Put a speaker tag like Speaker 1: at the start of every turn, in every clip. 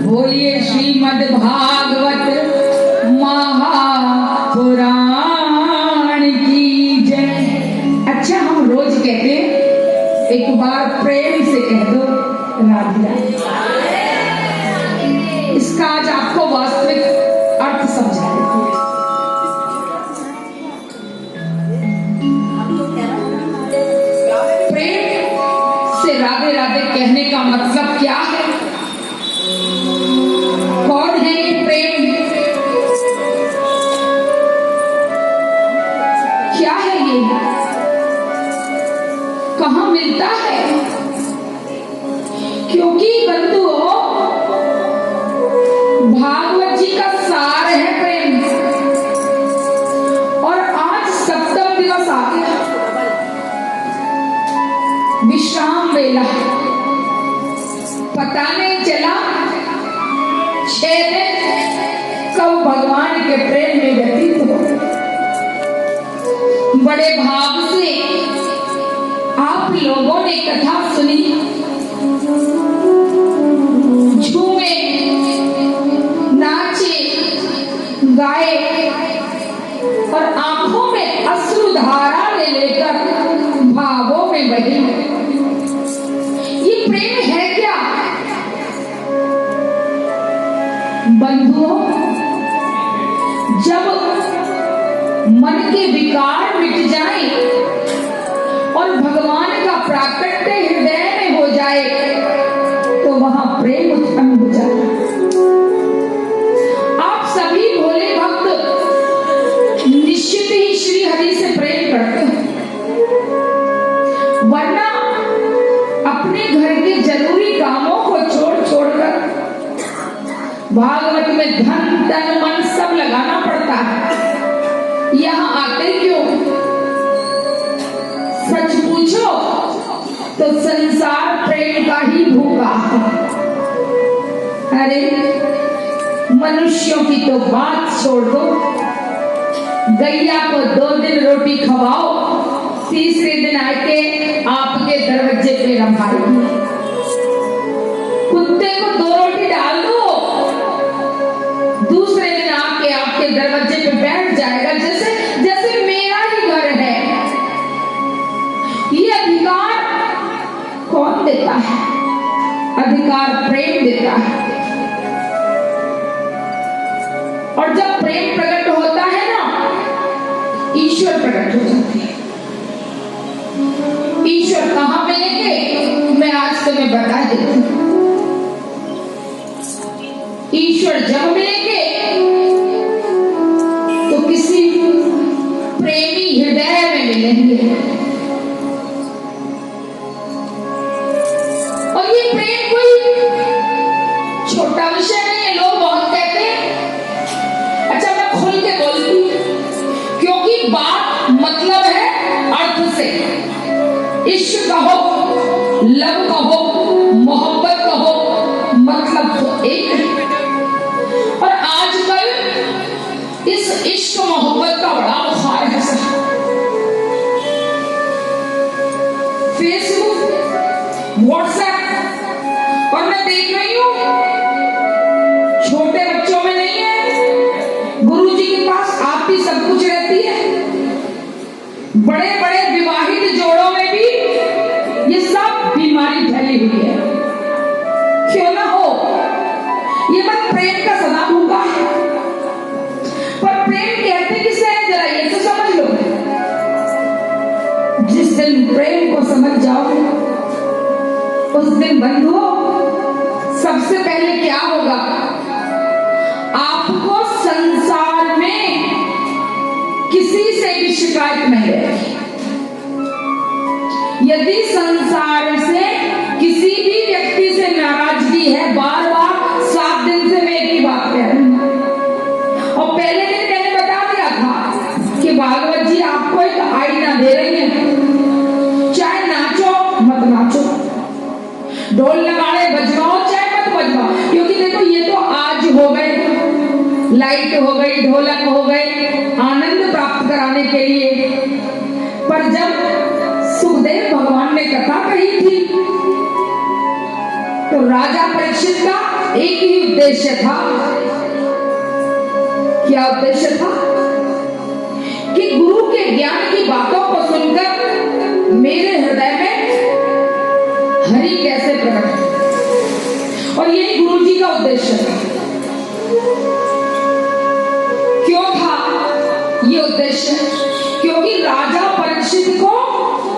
Speaker 1: बोलिए श्रीमद् भागवत महापुराण की जय। अच्छा, हम रोज कहते हैं, एक बार प्रेम से कह दो राधे राधे। इसका आज आपको वास्तविक अर्थ समझा देते हैं। प्रेम से राधे राधे कहने का मतलब क्या है? कौन है ये प्रेम? क्या है ये? कहाँ मिलता है? क्योंकि बंधुओं, भागवत जी का सार है प्रेम। और आज सप्तम दिवस आ गया, विश्राम वेला। पता नहीं चला 6 दिन कब भगवान के प्रेम में व्यतीत हो। बड़े भाव से आप लोगों ने कथा सुनी, झूमे, नाचे, गाए और आंखों में अश्रुधारा ले लेकर भावों में बहे। ये प्रेम है क्या बंधुओं? जब मन के विकार मिट जाए और भगवान का प्राकट्य हृदय में हो जाए तो वहां प्रेम उत्पन्न हो जाए। आप सभी भोले भक्त निश्चित ही श्री हरि से प्रेम करते हैं, वरना अपने घर के जरूरी कामों को छोड़ छोड़कर भागवत में धन तन मन सब लगाना पड़ता है। यहाँ आते क्यों? सच पूछो तो संसार प्रेम का ही भूखा है। अरे मनुष्यों की तो बात छोड़ दो, गैया को 2 दिन रोटी खवाओ, तीसरे दिन आके आपके दरवाजे पे रंभाएगी। कुत्ते को 2 रोटी डाल दो, दूसरे दिन आके आपके दरवाजे पे बैठ जाएगा, जैसे जैसे मेरा ही घर है। ये अधिकार कौन देता है? अधिकार प्रेम देता है। और जब प्रेम प्रकट होता है ना, ईश्वर प्रकट हो जाते हैं। ईश्वर कहां मिलेंगे? मैं आज तुम्हें बता देती हूं। ईश्वर जब मिलेंगे तो किसी प्रेमी हृदय में मिलेंगे। और ये प्रेम कोई छोटा विषय नहीं है। लोग बहुत कहते हैं, अच्छा मैं खुल के बोलती हूं क्योंकि बात मतलब है अर्थ से। इश्क कहो, लव कहो, मोहब्बत कहो, मतलब तो एक है। और आजकल इस इश्क मोहब्बत का बड़ा बुखार है सर। फेसबुक, व्हाट्सएप, और मैं देख रही हूँ छोटे बच्चों में नहीं है, गुरुजी के पास आप भी सब कुछ रहती है। बड़े बड़े विवाहित जोड़ों में भी ये सब बीमारी फैली हुई है। क्यों ना हो, ये मत प्रेम का सदा भूखा है। पर प्रेम कहते किसे है, जरा ये तो समझ लो। जिस दिन प्रेम को समझ जाओगे उस दिन बंधुओं, सबसे पहले क्या होगा? आपको संसार में किसी से भी शिकायत नहीं रहेगी। यदि संसार से किसी भी व्यक्ति से नाराजगी है, बार बार 7 दिन से मैं एक ही बात कह रही हूं। और पहले दिन मैंने बता दिया था कि भागवत जी आपको एक आईना दे रही है। चाहे नाचो मत नाचो, ढोल नगाड़े बजवाओ चाहे मत बजवाओ, क्योंकि देखो ये तो आज हो गए, लाइट हो गई, ढोलक हो गए, आनंद प्राप्त कराने के लिए। पर जब सुखदेव भगवान ने कथा कही तो राजा परीक्षित का एक ही उद्देश्य था। क्या उद्देश्य था? कि गुरु के ज्ञान की बातों को सुनकर मेरे हृदय में हरि कैसे प्रकट हो, और यही गुरु जी का उद्देश्य था। क्यों था ये उद्देश्य? क्योंकि राजा परीक्षित को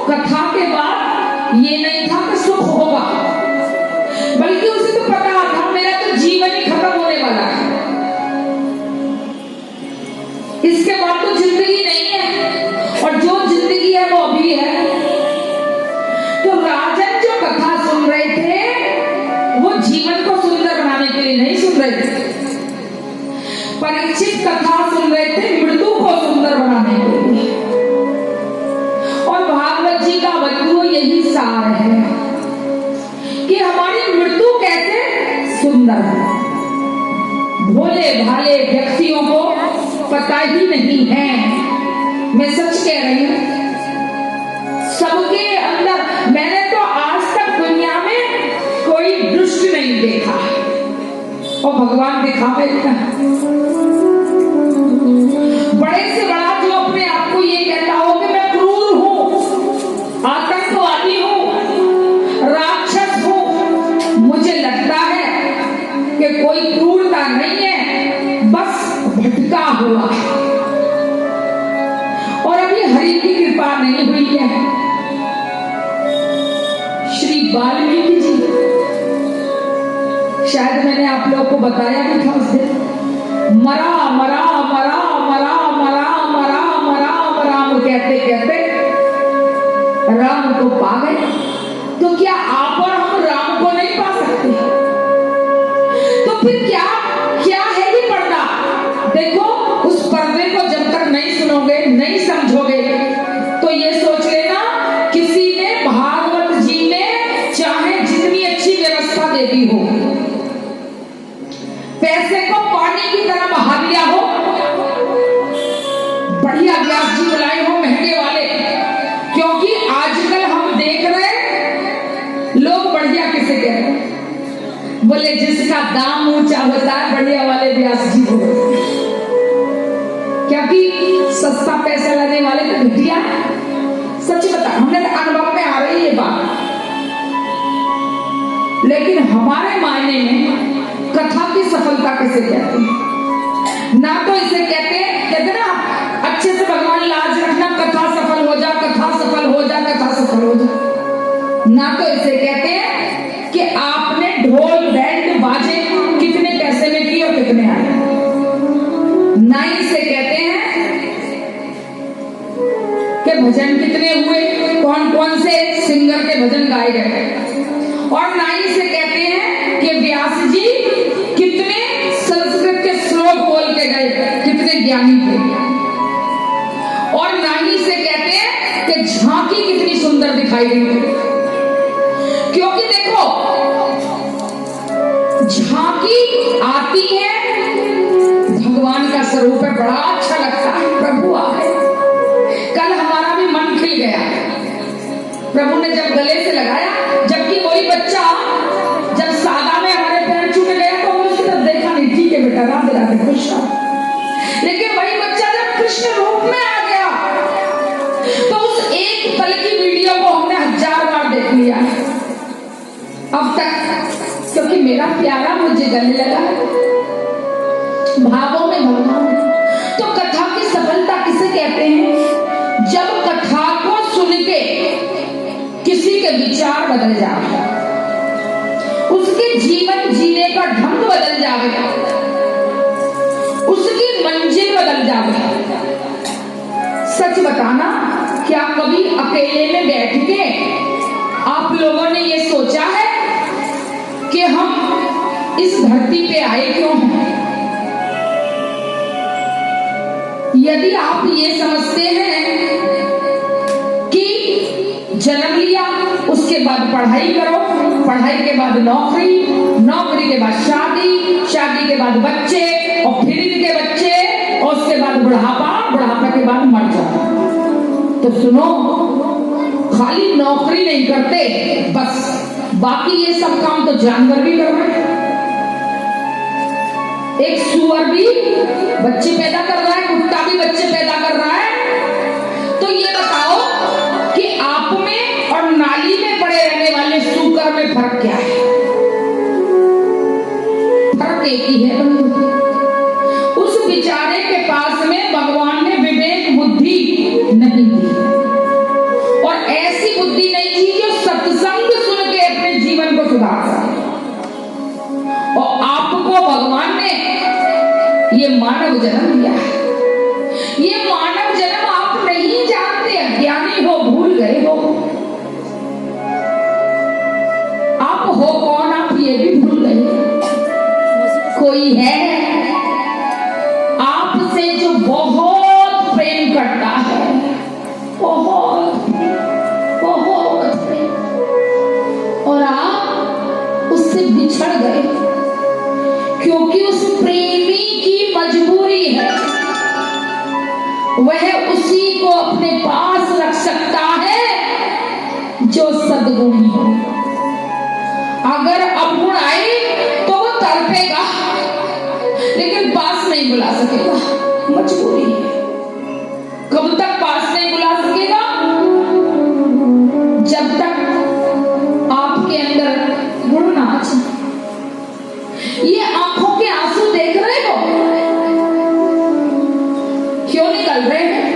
Speaker 1: कथा के बाद ये नहीं था कि सुख होगा, बल्कि उसे तो पता था मेरा तो जीवन ही खत्म होने वाला है, इसके बाद तो जिंदगी नहीं है, और जो जिंदगी है वो अभी है। तो राजन जो कथा सुन रहे थे वो जीवन को सुंदर बनाने के लिए नहीं सुन रहे थे, परीक्षित कथा सुन रहे थे मृत्यु को सुंदर बनाने के लिए। और भागवत जी का बंधु यही सार है कि हमारी मृत्यु कैसे सुंदर है। भोले भाले व्यक्तियों को पता ही नहीं है, मैं सच कह रही हूं, सबके अंदर मैंने तो आज तक दुनिया में कोई दुष्ट नहीं देखा, और भगवान दिखावे देता। बड़े से बड़ा जो अपने आप को ये कहता हो कि मैं क्रूर हूं, आतंकवादी हूं, राक्षस हूं, मुझे लगता है कि कोई क्रूरता नहीं है, बस भटका हुआ है, और अभी हरि की कृपा नहीं हुई है। श्री वाल्मीकि जी, शायद मैंने आप लोगों को बताया भी था उस दिन, मरा मरा मरा मरा मरा मरा मरा राम कहते कहते राम को पा गए। तो क्या आप और हम राम को नहीं पा सकते? तो फिर क्या क्या है ये पर्दा? देखो, उस पर्दे को जब तक नहीं सुनोगे, नहीं समझोगे, तो ये सोच लेना किसी ने भागवत जी ने चाहे जितनी अच्छी व्यवस्था दे दी हो, पैसे को पानी की तरह बहा दिया हो, बढ़िया व्यास जी बुलाए हो महंगे वाले, क्योंकि आजकल हम देख रहे लोग बढ़िया किसे कहते हैं, बोले जिसका दाम ऊंचा होता है बढ़िया वाले व्यास जी हो, क्योंकि सस्ता पैसा लेने वाले तो घटिया। सच बता, हमने तो अनुभव में आ रही है ये बात, लेकिन हमारे मायने में कथा की सफलता किसे कहते हैं? ना तो इसे कहते ना अच्छे से भगवान लाज रखना, कथा सफल हो जा, कथा सफल हो जा, कथा सफल हो जा। ना तो इसे कहते हैं कि आपने ढोल बैंड बाजे कितने पैसे में किए और कितने आए। ना इसे कहते हैं कि भजन कितने हुए, कौन कौन से सिंगर के भजन गाए गए, और ना ही इसे कहते हैं कि व्यास जी कितने संस्कृत के श्लोक बोल के गए, कितने ज्ञानी थे, और ना ही इसे कहते हैं कि झांकी कितनी सुंदर दिखाई गई। क्योंकि देखो, झांकी आती है, भगवान का स्वरूप है, बड़ा अच्छा लगता है, प्रभु आए। कल हमारा भी मन खिल गया, प्रभु ने जब गले से लगाया, जबकि वही बच्चा जब सादा में हमारे पैर छूट गया तो हमने उसकी तरफ देखा नहीं, ठीक है बेटा राधे राधे खुश रहो, लेकिन वही बच्चा जब कृष्ण रूप में आ गया तो उस एक पल की वीडियो को हमने 1000 बार देख लिया अब तक, क्योंकि मेरा प्यारा मुझे गले लगा, भावों में भगवान। तो कथा की सफलता किसे कहते हैं? जब कथा को सुन के किसी के विचार बदल जाए, उसके जीवन जीने का ढंग बदल जाए, उसकी मंजिल बदल जाए। सच बताना, क्या कभी अकेले में बैठ के आप लोगों ने ये सोचा है कि हम इस धरती पे आए क्यों हैं? यदि आप ये समझते हैं कि जन्म लिया, उसके बाद पढ़ाई करो, पढ़ाई के बाद नौकरी, नौकरी के बाद शादी, शादी के बाद बच्चे, और फिर इनके बच्चे, और उसके बाद बुढ़ापा, बुढ़ापा के बाद मर जाओ, तो सुनो, खाली नौकरी नहीं करते बस, बाकी ये सब काम तो जानवर भी कर रहे हैं। एक सुअर भी बच्चे पैदा कर रहा है, कुत्ता भी बच्चे पैदा कर रहा है। तो ये बताओ कि आप में और नाली में पड़े रहने वाले सूकर में फर्क क्या है? फर्क एक ही है। उस बेचारे के पास में भगवान ने विवेक बुद्धि नहीं दी, और ऐसी बुद्धि नहीं थी जो सत्संग सुन के अपने जीवन को सुधार सके। और आपको भगवान ने ये मानव जन्म दिया है। ये मानव जन्म आप नहीं जानते, अज्ञानी हो, भूल गए हो। आप हो कौन, आप ये भी भूल गए। कोई है आपसे जो बहुत प्रेम करता है, बहुत बहुत प्रेम, और आप उससे बिछड़ गए क्योंकि उस प्रेमी की मजबूरी है। वह उसी को अपने पास रख सकता है जो सद्गुणी हो। अगर अवगुण आए तो वो तड़पेगा, लेकिन पास नहीं बुला सकेगा, मजबूरी है। कब तक पास नहीं बुला सकेगा? जब तक आपके अंदर गुण ना आ जाए। ये आंखों के आंसू देख रहे हो, क्यों निकल रहे हैं?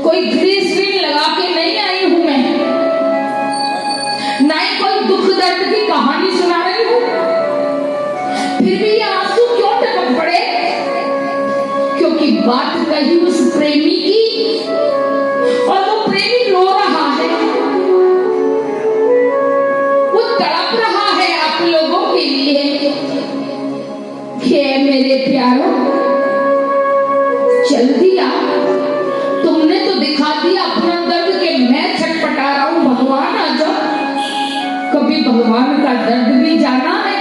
Speaker 1: कोई ग्लिसरीन लगा के नहीं आई हूं मैं, ना ही कोई दुख दर्द की कहानी सुना रही हूं। फिर भी ये आंसू क्यों टपक पड़े? क्योंकि बात कही उस प्रेमी की, और वो प्रेमी रो रहा है, वो तड़प रहा है आप लोगों के लिए कि मेरे प्यारों, चल दिया तुमने तो, दिखा दिया अपना दर्द के मैं छटपटा रहा हूं। भगवान आ जाओ, कभी भगवान का दर्द भी जाना है।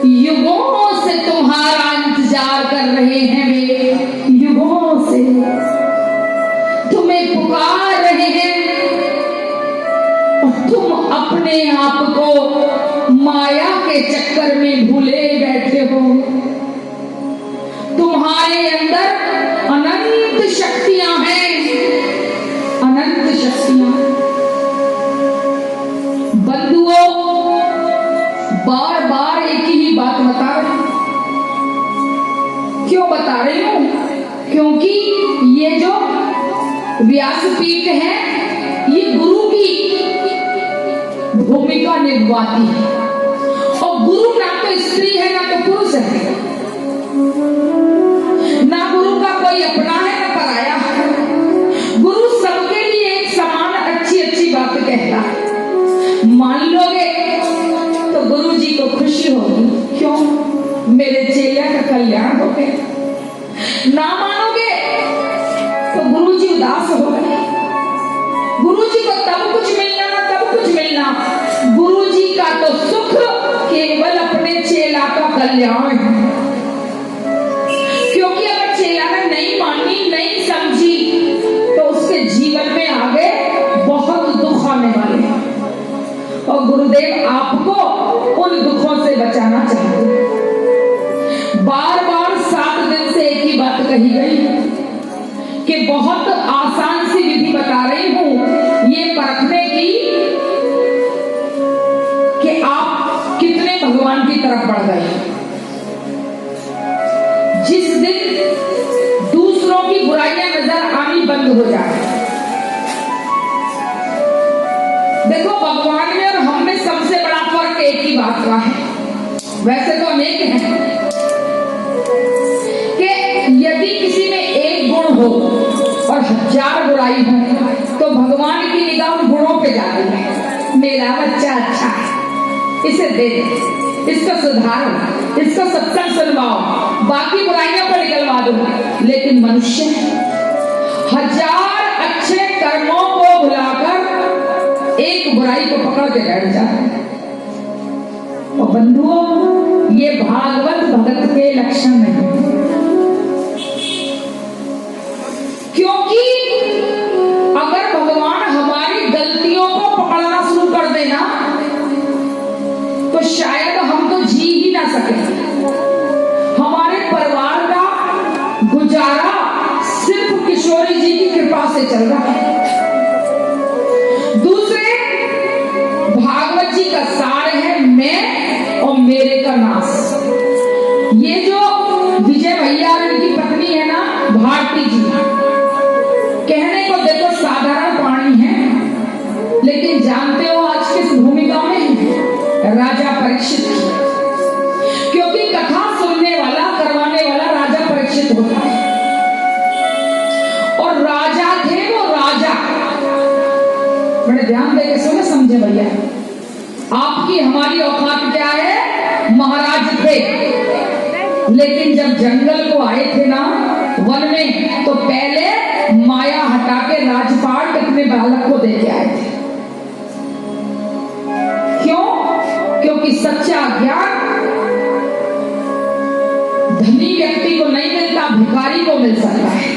Speaker 1: युगों से तुम्हारा इंतजार कर रहे हैं वे, युगों से तुम्हें पुकार रहे हैं, और तुम अपने आप को माया के चक्कर में भूले बैठे हो। तुम्हारे अंदर अनंत शक्तियां हैं, अनंत शक्तियां। बंधुओं, बार बार एक ही बात बता रही हूं। क्यों बता रही हूं? क्योंकि ये जो व्यासपीठ है, ये गुरु की भूमिका निभाती है। और गुरु ना तो स्त्री है ना तो पुरुष है, ना गुरु का कोई अपना है ना पराया है। गुरु सबके लिए एक समान अच्छी अच्छी बात कहता है। मान लोगे तो गुरु जी को खुशी होगी, क्यों? मेरे चेले का कल्याण हो गया। ना मानोगे तो गुरु जी उदास हो गए। गुरु जी को तब कुछ मिलना ना तब कुछ मिलना, गुरु जी का तो सुख केवल अपने चेला का कल्याण है। क्योंकि अगर चेला ने नहीं मानी, नहीं समझी, तो उसके जीवन में आगे बहुत दुख आने वाले हैं। और गुरुदेव आपको उन दुखों से बचाना चाहते हैं। बार बार 7 दिन से एक ही बात कही गई कि बहुत आसान सी विधि बता रही हूं ये परखने की कि आप कितने भगवान की तरफ बढ़ गए। जिस दिन दूसरों की बुराइयां नजर आनी बंद हो जाए, देखो भगवान में और हम में सबसे बड़ा फर्क एक ही बात का है, वैसे तो अनेक है, कि यदि किसी में एक गुण हो और 1000 बुराई हो तो भगवान की निगाह उन गुणों पे जाती है। मेरा बच्चा अच्छा है, इसे दे दे, इसको सुधारो, इसको सत्संग सुनवाओ, बाकी बुराइयों को निकलवा दो। लेकिन मनुष्य 1000 अच्छे कर्मों को भुलाकर एक बुराई को पकड़ के बैठ जाता है। और बंधुओं, ये भागवत भगत के लक्षण नहीं, क्योंकि चल रहा है। दूसरे, भागवत जी का सार है मैं और मेरे का नाश। ये जो विजय भैया और इनकी पत्नी है ना भारती जी, कहने को देखो साधारण प्राणी है, लेकिन जानते हो आज किस भूमिका में है? राजा परीक्षित की। क्योंकि कथा सुनने वाला करवाने वाला राजा परीक्षित होता है, और राजा थे वो राजा। बड़े ध्यान देके सुने समझे भैया, आपकी हमारी औकात क्या है? महाराज थे, लेकिन जब जंगल को आए थे ना वन में, तो पहले माया हटा के राजपाट अपने बालक को दे के आए थे। क्यों? क्योंकि सच्चा ज्ञान धनी व्यक्ति को नहीं मिलता, भिखारी को मिल सकता है।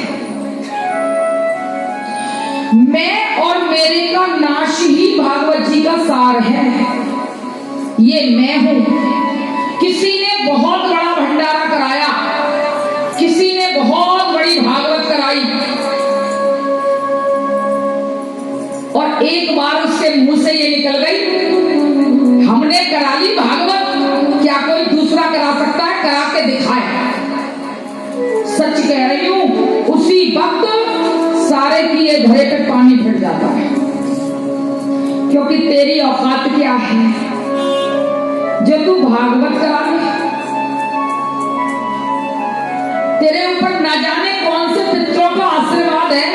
Speaker 1: मैं और मेरे का नाश ही भागवत जी का सार है। ये मैं हूं। किसी ने बहुत बड़ा भंडारा कराया, किसी ने बहुत बड़ी भागवत कराई, और एक बार उसके मुंह से ये निकल गई, हमने करा ली भागवत, क्या कोई दूसरा करा सकता है? करा के दिखाए। सच कह रही हूं, उसी वक्त सारे किए धरे पे पानी फिर जाता है। क्योंकि तेरी औकात क्या है जो तू भागवत करा ले? तेरे ऊपर न जाने कौन से पितरों का आशीर्वाद है,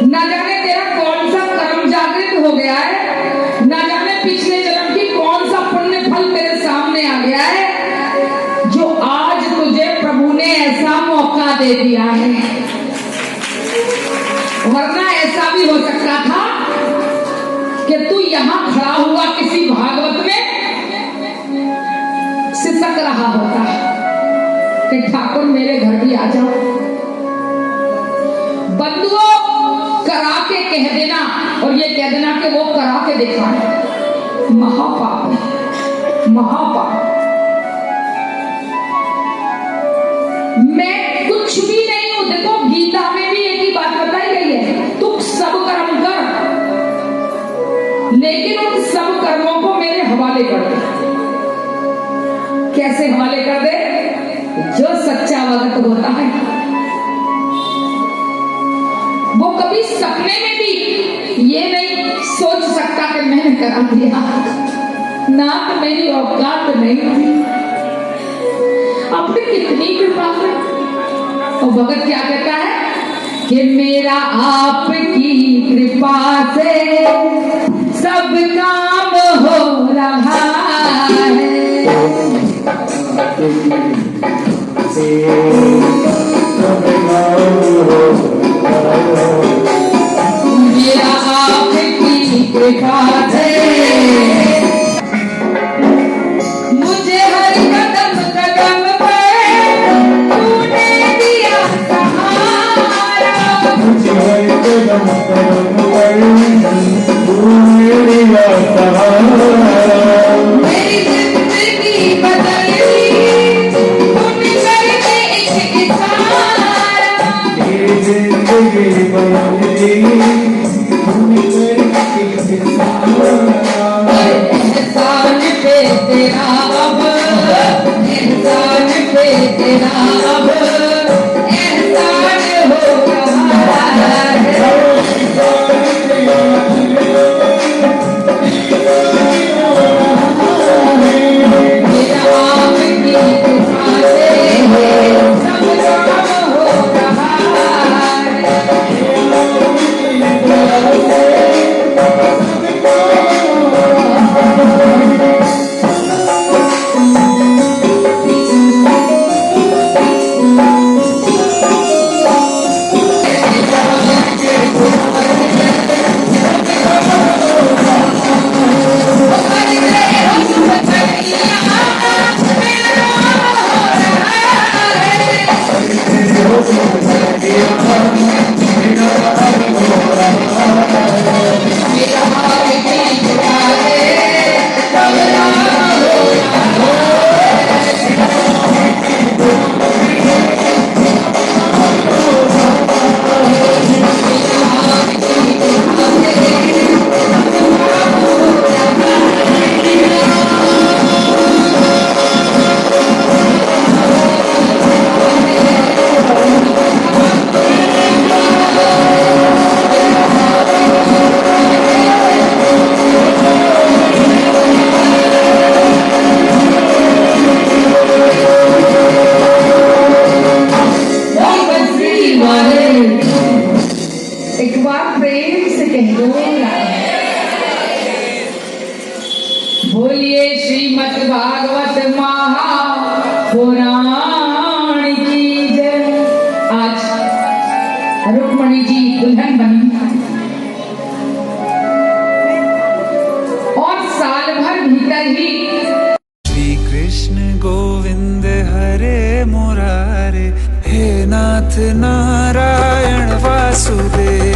Speaker 1: न जाने तेरा कौन सा कर्म जागृत हो गया है, न जाने पिछले जन्म की कौन सा पुण्य फल तेरे सामने आ गया है, जो आज तुझे प्रभु ने ऐसा मौका दे दिया है। वरना ऐसा भी हो सकता था कि तू यहां खड़ा हुआ किसी भागवत में सिसक रहा होता कि ठाकुर मेरे घर भी आ जाओ। बंधुओं, करा के कह देना और ये कह देना कि वो करा के दिखाए, महापाप है, महापाप। मैं कुछ भी नहीं हूं। देखो गीता में भी एक ही बात बताई गई है, तू सब कर्म कर, लेकिन उन सब कर्मों को मेरे हवाले कर दे। कैसे हवाले कर दे? जो सच्चा भक्त होता है वो कभी सपने में भी ये नहीं सोच सकता कि मैंने करा दिया, ना तो मेरी औकात नहीं थी। अपनी कितनी कृपा है। और भगत क्या कहता है कि मेरा आपकी कृपा से सब काम हो रहा है। मेरा आपकी कृपा से मुझे हर कदम कदम पर तूने दिया सहारा। मुझे हर कदम कदम पर तूने दिया सहारा। मेरी जिंदगी बदल दी तूने करके एक इशारा। मेरी जिंदगी बदल दी तूने करके एक इशारा। एहसान पे तेरा अब, एहसान पे तेरा अब एहसान हो रहा है। बोलिए श्रीमद् भागवत महापुराण की जय। आज रुक्मणी जी दुल्हन बनी और साल भर भीतर ही
Speaker 2: श्री कृष्ण गोविंद हरे मुरारे, हे नाथ नारायण वासुदेव।